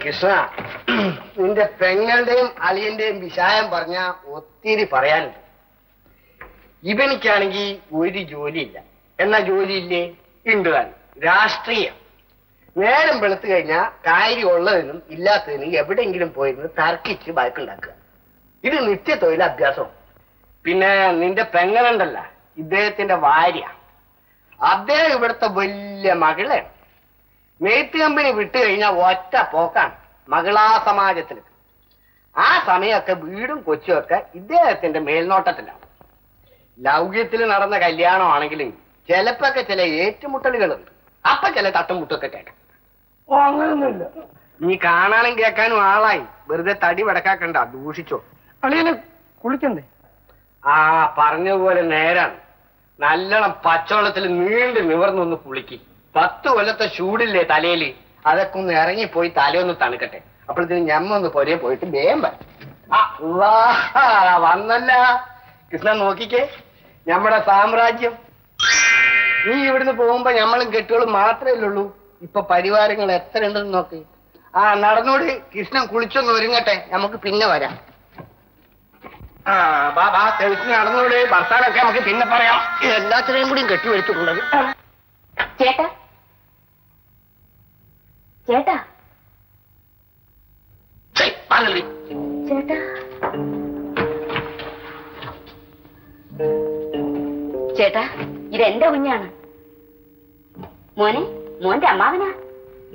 കൃഷ്ണ, നിന്റെ പെങ്ങളുടെയും അളിയന്റെയും വിഷയം പറഞ്ഞ ഒത്തിരി പറയാനുണ്ട്. ഇവനിക്കാണെങ്കിൽ ഒരു ജോലിയില്ല. എന്നാ ജോലിയില്ലേ? ഉണ്ട്. രാഷ്ട്രീയം. നേരം വെളുത്തു കഴിഞ്ഞാൽ കാര്യം ഉള്ളതിനും ഇല്ലാത്തതിനും എവിടെയെങ്കിലും പോയിരുന്ന് തർക്കിച്ച് ബാക്കുണ്ടാക്കുക. ഇത് നിത്യ തൊഴിൽ അഭ്യാസം. പിന്നെ നിന്റെ പെങ്ങളുണ്ടല്ല, ഇദ്ദേഹത്തിന്റെ ഭാര്യ, അദ്ദേഹം ഇവിടുത്തെ വലിയ മകളാണ്. നെയ്ത്ത് കമ്പനി വിട്ടു കഴിഞ്ഞാൽ ഒറ്റ പോക്കാണ് മകളാ സമാജത്തിലേക്ക്. ആ സമയമൊക്കെ വീടും കൊച്ചുമൊക്കെ ഇദ്ദേഹത്തിന്റെ മേൽനോട്ടത്തിലാണ്. ലൗക്യത്തിൽ നടന്ന കല്യാണമാണെങ്കിലും ചിലപ്പൊക്കെ ചില ഏറ്റുമുട്ടലുകളുണ്ട്. അപ്പൊ ചില തട്ടുമുട്ടൊക്കെ കേൾക്കാം. ഓ, അങ്ങനൊന്നുമില്ല. നീ കാണാനും കേൾക്കാനും ആളായി. വെറുതെ തടി വടക്കാക്കണ്ട, ദൂഷിച്ചോ. അളിയന് കുളിക്കണ്ടേ? ആ പറഞ്ഞതുപോലെ നേരാണ്. നല്ലോണം പച്ചവെള്ളത്തിൽ നീണ്ടു നിവർന്നൊന്ന് കുളിക്ക്. 10 കൊല്ലത്തെ ചൂടില്ലേ തലയില്, അതൊക്കെ ഒന്ന് ഇറങ്ങിപ്പോയി തലയൊന്ന് തണുക്കട്ടെ. അപ്പോഴത്തേന് ഞമ്മൊന്ന് പൊരേ പോയിട്ട് വേഗം വന്നല്ല. കൃഷ്ണൻ നോക്കിക്കേ, നമ്മുടെ സാമ്രാജ്യം. നീ ഇവിടുന്ന് പോകുമ്പോ ഞമ്മളും കെട്ടുകളും മാത്രമേ ഉള്ളൂ. ഇപ്പൊ പരിവാരങ്ങൾ എത്ര ഉണ്ടെന്ന് നോക്ക്. ആ നടന്നോട്. കൃഷ്ണൻ കുളിച്ചൊന്ന് ഒരുങ്ങട്ടെ, നമുക്ക് പിന്നെ വരാം. ആ ബാബാ തെളിച്ച് നടന്നോട്. ഭർത്താനൊക്കെ നമുക്ക് പിന്നെ പറയാം. എല്ലാത്തിനെയും കൂടിയും കെട്ടിവെടുത്തിട്ടുള്ളത്. ചേട്ടാ, ചേട്ടാ, ചേട്ടാ, ചേട്ടാ, ഇതെന്റെ കുഞ്ഞാണ്. മോനെ, മോന്റെ അമ്മാവനാ.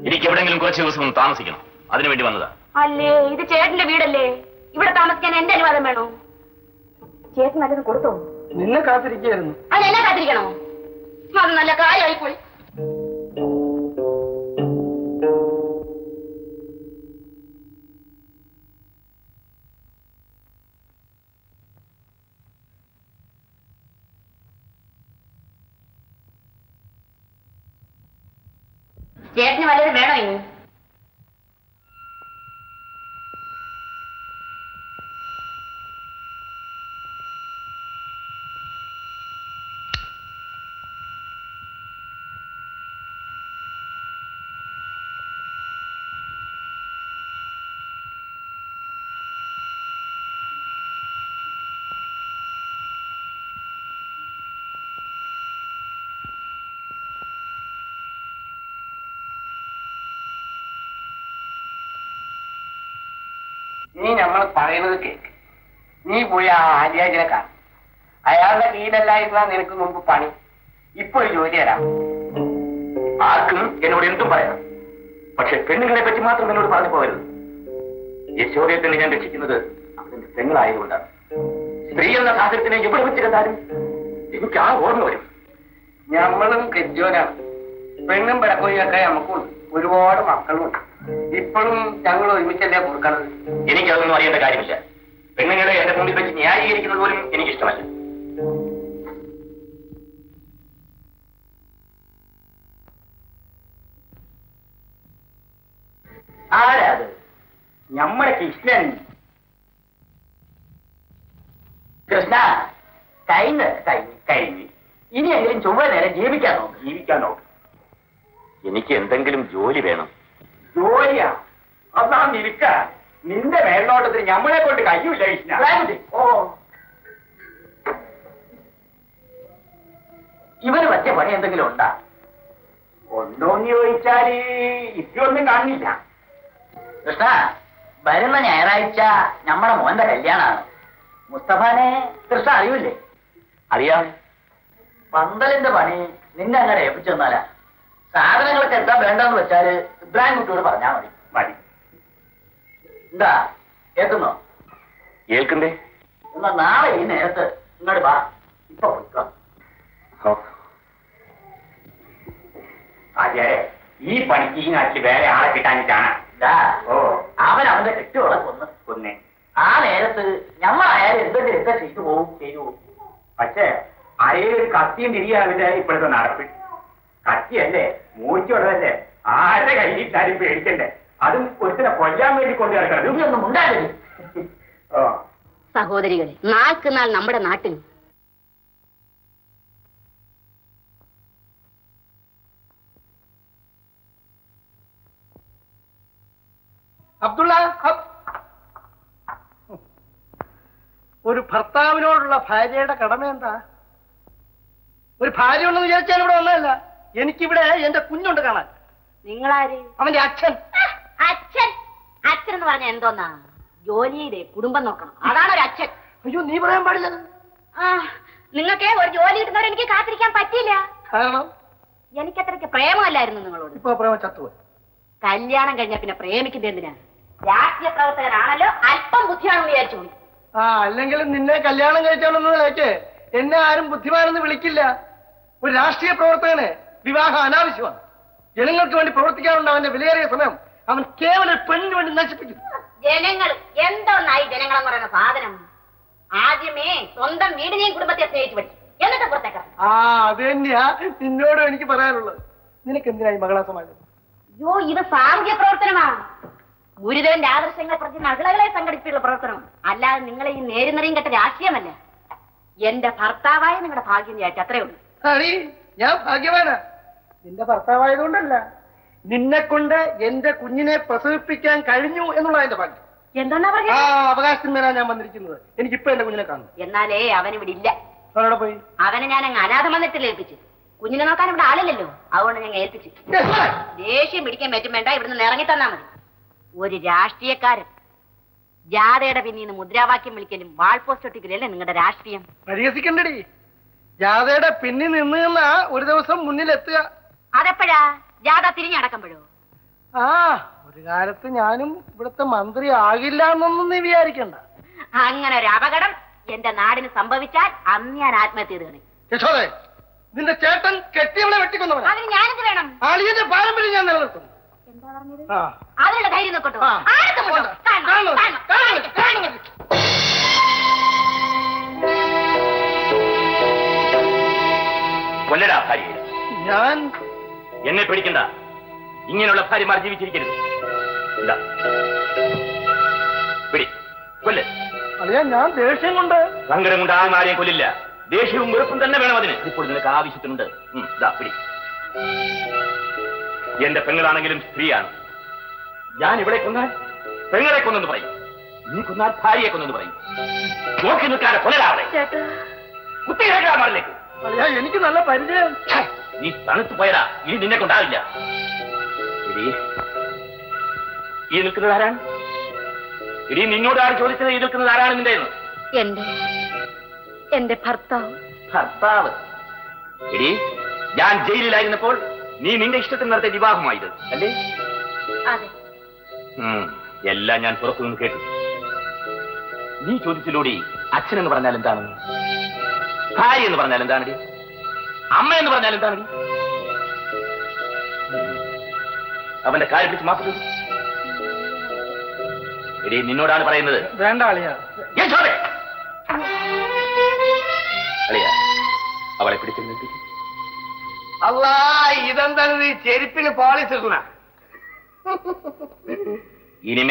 എനിക്ക് എവിടെയെങ്കിലും കുറച്ച് ദിവസം താമസിക്കണം, അതിനുവേണ്ടി വന്നതാ. അല്ലേ, ഇത് ചേട്ടന്റെ വീടല്ലേ? ഇവിടെ താമസിക്കാൻ എന്റെ അനുവാദം വേണോ? ചേട്ടൻ നല്ലത് കൊടുത്തോ? നിന്നെ കാത്തിരിക്കുകയായിരുന്നു. അത് എന്നെ കാത്തിരിക്കണോ? അത് നല്ല കാര്യമായിപ്പോയി. ചേട്ടന് വല്ലതും വേണോ ഇനി? നീ നമ്മൾ പറയുന്നത് കേക്ക്. നീ പോയി ആ ആര്യാജനെ കാണും. അയാളുടെ കീഴിലല്ലായിരുന്ന നിനക്ക് മുമ്പ് പണി. ഇപ്പൊ ഒരു ജോലി തരാം. ആർക്കും എന്നോട് എന്തും പറയാം, പക്ഷെ പെണ്ണുങ്ങളെ പറ്റി മാത്രം എന്നോട് പറഞ്ഞു പോകരുത്. യശോദയെ ഞാൻ രക്ഷിക്കുന്നത് അതിന്റെ പെങ്ങളായതുകൊണ്ടാണ്. സ്ത്രീ എന്ന സാഹചര്യത്തിനെ എവിടെ വെച്ച് കണ്ടാലും എനിക്ക് ആ ഓർമ്മ വരും. ഞമ്മളും കെജോനാണ്. പെണ്ണും പിടക്കൊക്കെ നമുക്കുണ്ട്. ഒരുപാട് മക്കളുണ്ട്. ഇപ്പോഴും ഞങ്ങൾ ഒരുമിച്ചല്ലേ കൊടുക്കണത്. എനിക്കതൊന്നും അറിയേണ്ട കാര്യമില്ല. പെണ്ണുങ്ങളെ എന്റെ മുമ്പിൽ വെച്ച് ന്യായീകരിക്കുന്നത് പോലും എനിക്കിഷ്ടമല്ല. ആരാത്? നമ്മുടെ കൃഷ്ണൻ. കൃഷ്ണ, കഴിഞ്ഞ് ഇനിയെങ്കിലും ചൊവ്വ നേരം ജീവിക്കാൻ നോക്ക്. എനിക്ക് എന്തെങ്കിലും ജോലി വേണം. ജോലിയാ? അതാ നിൽക്ക. നിന്റെ മേൽനോട്ടത്തിന് ഞമ്മളെ കൊണ്ട് കഴിയൂല കൃഷ്ണ. ഓ, ഇവന് പറ്റിയ പണി എന്തെങ്കിലും ഉണ്ടാ? ഉണ്ടോന്ന് ചോദിച്ചാല് ഇപ്പൊന്നും കാണില്ല. കൃഷ്ണ, വരുന്ന ഞായറാഴ്ച നമ്മുടെ മോന്റെ കല്യാണാണ്. മുസ്തഫാനെ കൃഷ്ണ അറിയൂല്ലേ? അറിയാം. പന്തലിന്റെ പണി നിന്നെ അങ്ങനെ ഏൽപ്പിച്ചു തന്നാലാ. സാധനങ്ങളൊക്കെ എന്താ വേണ്ടെന്ന് വെച്ചാല് ഇബ്രാഹിം കുട്ടിയോട് പറഞ്ഞാൽ മതി. എന്താ കേൾക്കുന്നോ? കേൾക്കണ്ടേ? എന്നാ നാളെ ഈ നേരത്ത് ഇങ്ങോട്ട് വാ. ഇപ്പൊ പോയിക്കോ. അതെ, ഈ പണിക്ക് ഈ നാട്ടിൽ വേറെ ആളെ കിട്ടാനിട്ടാണ്. ഓ, അവന്റെ കെട്ടുകളെ കൊന്നേ. ആ നേരത്ത് ഞമ്മളായാലും എന്തെങ്കിലുമൊക്കെ ചെയ്തു പോകും. പക്ഷേ അരയിലൊരു കത്തിയും തിരിയാവില്ല ഇപ്പോഴത്തെ നടപ്പ്. കത്തിയല്ലേ, മൂച്ചുള്ളതല്ലേ, ആരുടെ കയ്യിലിട്ടാലും പേടിക്കണ്ടേ. അതും ഒരുത്തിനെ കൊല്ലാൻ വേണ്ടി കൊണ്ടു കിടക്കണം. ഇതൊന്നും ഉണ്ടാകരുത്. സഹോദരികളെ, നാൾക്ക് നാൾ നമ്മുടെ നാട്ടിൽ അബ്ദുള്ള, ഒരു ഭർത്താവിനോടുള്ള ഭാര്യയുടെ കടമ എന്താ? ഒരു ഭാര്യ ഉണ്ടെന്ന് വിചാരിച്ചാൽ ഇവിടെ വന്നതല്ല. എനിക്കിവിടെ എന്റെ കുഞ്ഞുണ്ട് കാണാൻ. നിങ്ങളാര്? അവന്റെ അച്ഛൻ. അച്ഛൻ? അച്ഛൻ എന്ന് പറഞ്ഞ എന്തോന്നാ? ജോലിയുടെ കുടുംബം നോക്കണം, അതാണ് ഒരു അച്ഛൻ. അയ്യോ, നീ പറയാൻ പാടില്ല. നിങ്ങൾക്ക് ഒരു ജോലി കിട്ടുന്നവരെ എനിക്ക് കാത്തിരിക്കാൻ പറ്റില്ല. കാരണം എനിക്കത്രയ്ക്ക് പ്രേമമല്ലായിരുന്നു നിങ്ങളോട്. ഇപ്പൊ പ്രേമം ചത്തുപോയി. കല്യാണം കഴിഞ്ഞാൽ പിന്നെ പ്രേമിക്കുന്നത് എന്തിനാ? രാഷ്ട്രീയ പ്രവർത്തകനാണല്ലോ, അല്പം ബുദ്ധിയാണെന്ന് വിചാരിച്ചോളൂ. അല്ലെങ്കിലും നിന്നെ കല്യാണം കഴിച്ചോളെന്നതിലേക്ക് എന്നെ ആരും ബുദ്ധിമാനെന്ന് വിളിക്കില്ല. ഒരു രാഷ്ട്രീയ പ്രവർത്തകന് വിവാഹം അനാവശ്യമാണ്. ജനങ്ങൾക്ക് വേണ്ടി പ്രവർത്തിക്കാനുള്ള അവന്റെ വിലയേറിയ സമയം അവൻ കേവലം പെണ്ണിന് വേണ്ടി നശിപ്പിക്കും. ജനങ്ങൾ എന്തോന്നായി? ജനങ്ങളെന്ന് പറയുന്ന സാധനം ആദ്യമേ സ്വന്തം വീടിനെയും കുടുംബത്തെ സ്നേഹിച്ചു പഠിച്ചു, എന്നിട്ട് പുറത്തേക്കാം. അത് തന്നെയാ നിന്നോടും എനിക്ക് പറയാനുള്ളത്. നിനക്ക് എന്തിനായി മകളാ സമാജം? അയ്യോ, ഇത് സാമൂഹ്യ പ്രവർത്തനമാണ്. ഗുരുദേവന്റെ ആദർശങ്ങൾ പ്രതി മകളെ സംഘടിപ്പിച്ചുള്ള പ്രവർത്തനം, അല്ലാതെ നിങ്ങളെ ഈ നേരുന്നറിയും കെട്ട രാഷ്ട്രീയമല്ല. എന്റെ ഭർത്താവായ നിങ്ങളുടെ ഭാഗ്യം ചേട്ട, അത്രേ ഉള്ളൂ. അറി, ഞാൻ ഭാഗ്യവാനാ. നിന്റെ ഭർത്താവായതുകൊണ്ടല്ല, നിന്നെ കൊണ്ട് എന്റെ കുഞ്ഞിനെ പ്രസവിപ്പിക്കാൻ കഴിഞ്ഞു എന്നുള്ള എന്റെ ഭാഗ്യം. എന്താ പറഞ്ഞ? അവകാശത്തിന്മേലാണ് ഞാൻ വന്നിരിക്കുന്നത്. എനിക്കിപ്പോ എന്റെ കുഞ്ഞിനെ കാണും. എന്നാലേ അവനിവിടെ ഇല്ല. അവനോടെ പോയി? അവനെ ഞാൻ അങ്ങ് അനാഥ മന്ദിരത്തിൽ ഏൽപ്പിച്ചു. കുഞ്ഞിനെ നോക്കാൻ ഇവിടെ ആളില്ലല്ലോ, അതുകൊണ്ട് ഞങ്ങൾ ഏൽപ്പിച്ചു. ദേഷ്യം പിടിക്കാൻ പറ്റും വേണ്ട, ഇവിടുന്ന് ഇറങ്ങി തന്നാ മതി. ഒരു രാഷ്ട്രീയക്കാരൻ ജാഥയുടെ പിന്നീന്ന് മുദ്രാവാക്യം വിളിക്കലും വാൾ പോസ്റ്റ് ഒട്ടിക്കലല്ലേ നിങ്ങളുടെ രാഷ്ട്രീയം? പരിഹസിക്കണ്ടടി. ജാഥയുടെ പിന്നിൽ നിന്ന് ഒരു ദിവസം മുന്നിലെത്തുക. അതെപ്പോഴാ? ജാഥ തിരിഞ്ഞടക്കുമ്പോഴോ? ഒരു കാലത്ത് ഞാനും ഇവിടുത്തെ മന്ത്രി ആകില്ല എന്നൊന്നും നീ വിചാരിക്കണ്ട. അങ്ങനെ ഒരു അപകടം എന്റെ നാടിന് സംഭവിച്ചാൽ അന്ന് ഞാൻ ആത്മഹത്യ ചെയ്തേ. യശോദേ, നിന്റെ ചേട്ടൻ കെട്ടിയവളെ വെട്ടിക്കൊന്നവൻ. അതിന് ഞാനെന്ത് വേണം? ആളിയന്റെ പാരമ്പര്യം ഞാൻ നിലനിർത്തും. എന്താ പറഞ്ഞത്? അതിനുള്ള ധൈര്യം നോക്കട്ടോ. കൊല്ലടാ ഭാര്യ. ഞാൻ എന്നെ പേടിക്കണ്ട. ഇങ്ങനെയുള്ള ഭാര്യമാർ ജീവിച്ചിരിക്കരുത്. കൊല്ല്. അളിയാ, ഞാൻ ദേഷ്യം കൊണ്ട് സങ്കടം കൊണ്ട് ആരെയും കൊല്ലില്ല. ദേഷ്യവും വെറുപ്പും തന്നെ വേണം അതിന്. ഇപ്പോൾ നിനക്ക് ആവശ്യത്തിനുണ്ട്. പിടി. എന്റെ പെങ്ങളാണെങ്കിലും സ്ത്രീയാണ്. ഞാൻ ഇവിടെ കൊന്നാൽ പെങ്ങളെ കൊന്നെന്ന് പറയും, നീ കൊന്നാൽ ഭാര്യയെ കൊന്നെന്ന് പറയും. നോക്കി നിൽക്കാതെ കൊല്ലരാവളെ. കുത്തിയിലേക്ക്. അളിയാ, എനിക്ക് നല്ല പരിചയം. നീ തണുത്തു പോയടാ. ഇനി നിന്നെ കൊണ്ടാവില്ല. ഈ നിൽക്കുന്നത് ആരാണ്? ഇനി നിന്നോട് ആര് ചോദിച്ചത് ഈ നിൽക്കുന്നത് ആരാണ് നിന്റെ? എന്റെ ഭർത്താവ്. ഭർത്താവ്? എടി, ഞാൻ ജയിലിലായിരുന്നപ്പോൾ നീ നിന്റെ ഇഷ്ടത്തിന് നടത്തിയ വിവാഹമായത് അല്ലേ? അതെ. എല്ലാം ഞാൻ പുറത്തുനിന്ന് കേട്ടു. നീ ചോദിച്ചിലൂടെ അച്ഛൻ എന്ന് പറഞ്ഞാൽ എന്താണ്? ഭാര്യ എന്ന് പറഞ്ഞാൽ എന്താണടി? അമ്മ എന്ന് പറഞ്ഞാൽ എന്താണടി? അവന്റെ കാര്യം പിടിച്ച് മാറ്റി. എടി, നിന്നോടാണ് പറയുന്നത്. വേണ്ട അളിയാ. അളിയാ, അവളെ പിടിച്ചിരുന്നു. അല്ലാ, ഇതെന്താണ് ചെരുപ്പിന് പോളിസ് ഇടുന്ന? ഇനി